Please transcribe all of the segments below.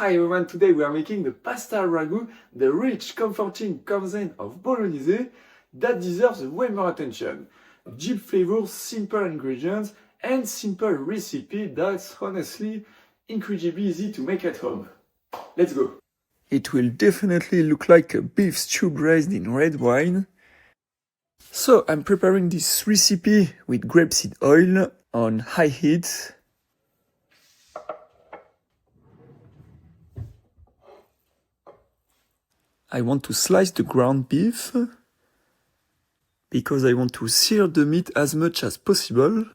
Hi everyone, today we are making the pasta ragu, the rich, comforting cuisine of Bolognese that deserves way more attention. Deep flavors, simple ingredients, and simple recipe that's honestly incredibly easy to make at home. Let's go! It will definitely look like a beef stew braised in red wine. So I'm preparing this recipe with grapeseed oil on high heat. I want to slice the ground beef because I want to sear the meat as much as possible.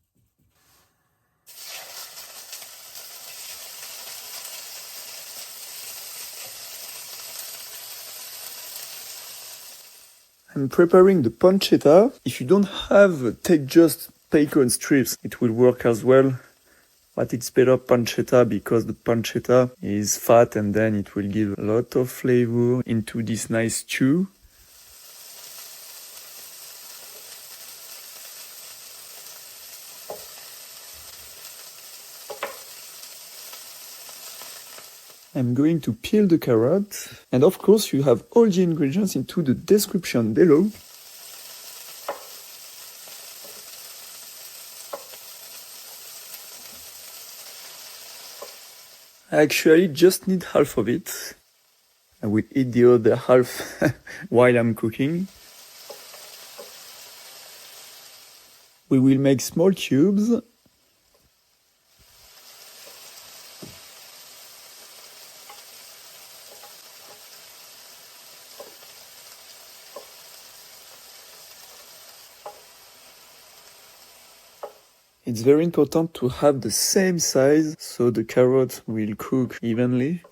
I'm preparing the pancetta. If you don't have, take just bacon strips, it will work as well. But it's better pancetta because the pancetta is fat and then it will give a lot of flavor into this nice stew. I'm going to peel the carrot, and of course you have all the ingredients into the description below. I actually just need half of it. I will eat the other half while I'm cooking. We will make small cubes. It's very important to have the same size so the carrot will cook evenly.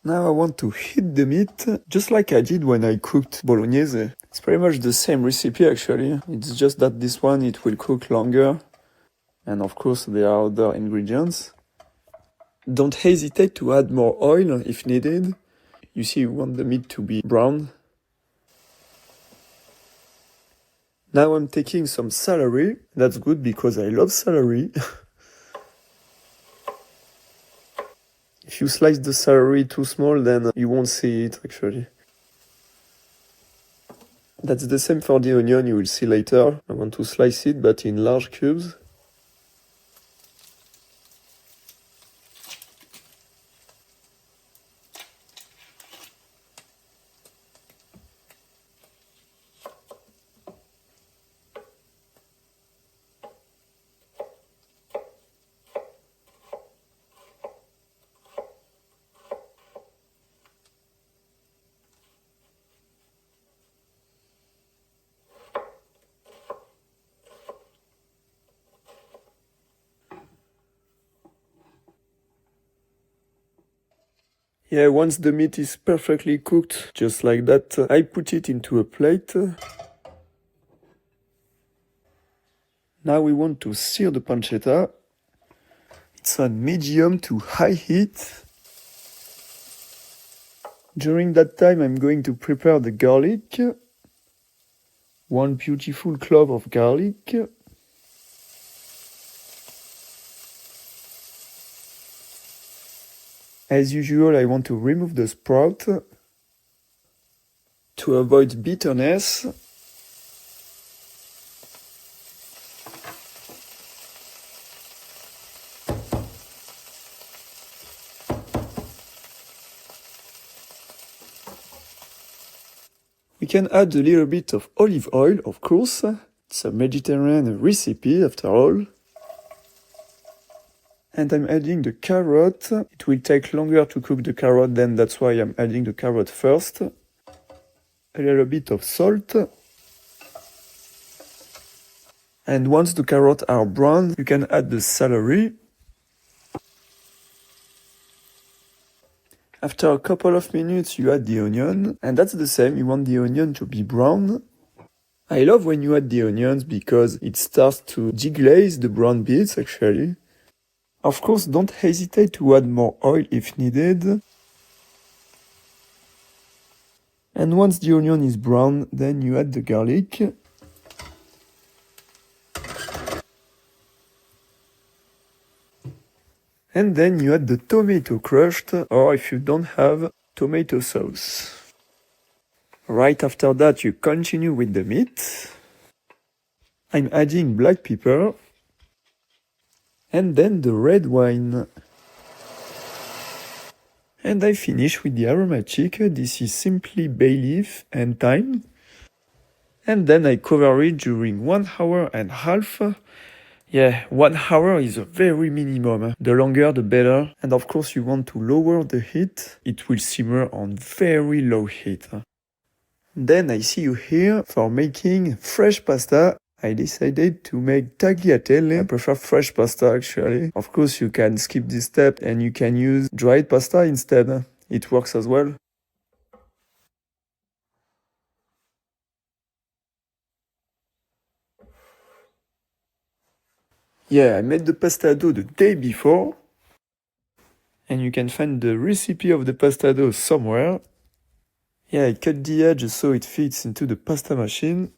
Now I want to heat the meat, just like I did when I cooked Bolognese. It's pretty much the same recipe actually, it's just that this one it will cook longer. And of course there are other ingredients. Don't hesitate to add more oil if needed. You see, you want the meat to be brown. Now I'm taking some celery. That's good because I love celery. If you slice the celery too small, then you won't see it actually. That's the same for the onion, you will see later. I want to slice it, but in large cubes. Yeah, once the meat is perfectly cooked, just like that, I put it into a plate. Now we want to sear the pancetta. It's on medium to high heat. During that time, I'm going to prepare the garlic. One beautiful clove of garlic. As usual, I want to remove the sprout to avoid bitterness. We can add a little bit of olive oil, of course. It's a Mediterranean recipe after all. And I'm adding the carrot. It will take longer to cook the carrot, then that's why I'm adding the carrot first. A little bit of salt. And once the carrots are brown, you can add the celery. After a couple of minutes, you add the onion. And that's the same, you want the onion to be brown. I love when you add the onions because it starts to deglaze the brown bits actually. Of course, don't hesitate to add more oil if needed. And once the onion is brown, then you add the garlic. And then you add the tomato crushed, or if you don't have, tomato sauce. Right after that, you continue with the meat. I'm adding black pepper. And then the red wine. And I finish with the aromatic. This is simply bay leaf and thyme. And then I cover it during 1 hour and a half. Yeah, 1 hour is a very minimum. The longer the better. And of course you want to lower the heat. It will simmer on very low heat. Then I see you here for making fresh pasta. I decided to make tagliatelle. I prefer fresh pasta actually. Of course you can skip this step and you can use dried pasta instead. It works as well. Yeah, I made the pasta dough the day before. And you can find the recipe of the pasta dough somewhere. Yeah, I cut the edge so it fits into the pasta machine.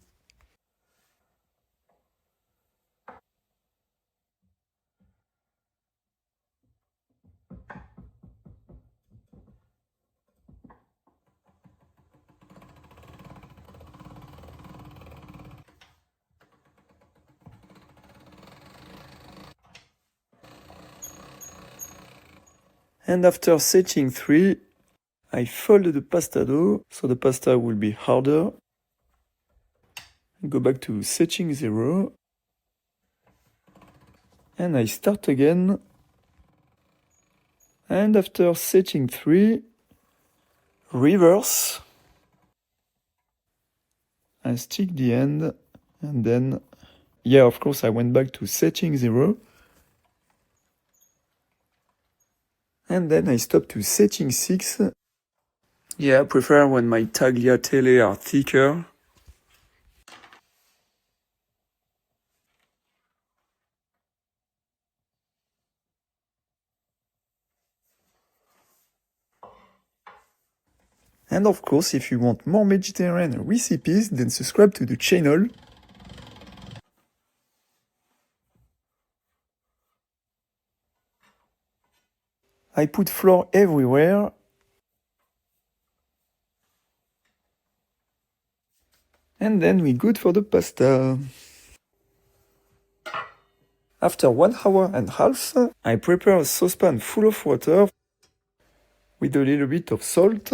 And after setting 3, I fold the pasta dough so the pasta will be harder. Go back to setting 0. And I start again. And after setting 3, reverse. I stick the end. And then, yeah, of course, I went back to setting 0. And then I stop to setting 6. Yeah, I prefer when my tagliatelle are thicker. And of course, if you want more Mediterranean recipes, then subscribe to the channel. I put flour everywhere. And then we good for the pasta. After 1 hour and a half, I prepare a saucepan full of water with a little bit of salt.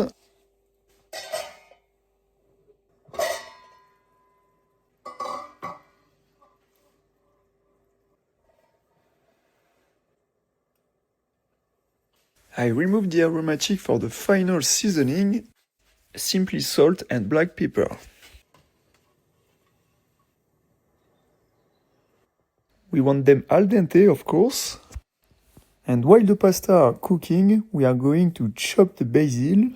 I remove the aromatic for the final seasoning, simply salt and black pepper. We want them al dente, of course. And while the pasta are cooking, we are going to chop the basil.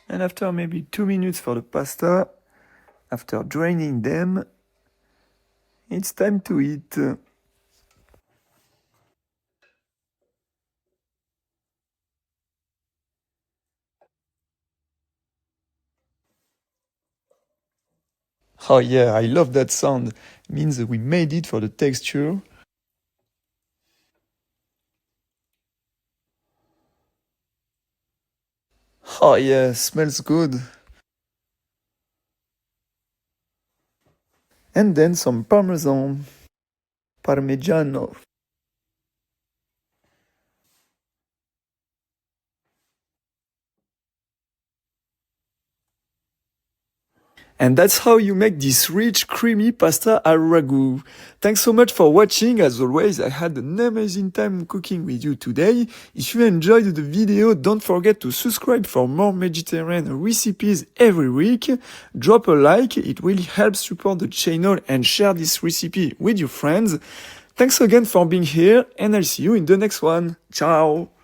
And after maybe 2 minutes for the pasta, after draining them, it's time to eat. Oh yeah, I love that sound. It means that we made it for the texture. Oh yeah, smells good. And then some Parmesan. Parmigiano. And that's how you make this rich, creamy pasta al ragu. Thanks so much for watching. As always, I had an amazing time cooking with you today. If you enjoyed the video, don't forget to subscribe for more Mediterranean recipes every week. Drop a like, it really helps support the channel, and share this recipe with your friends. Thanks again for being here, and I'll see you in the next one. Ciao!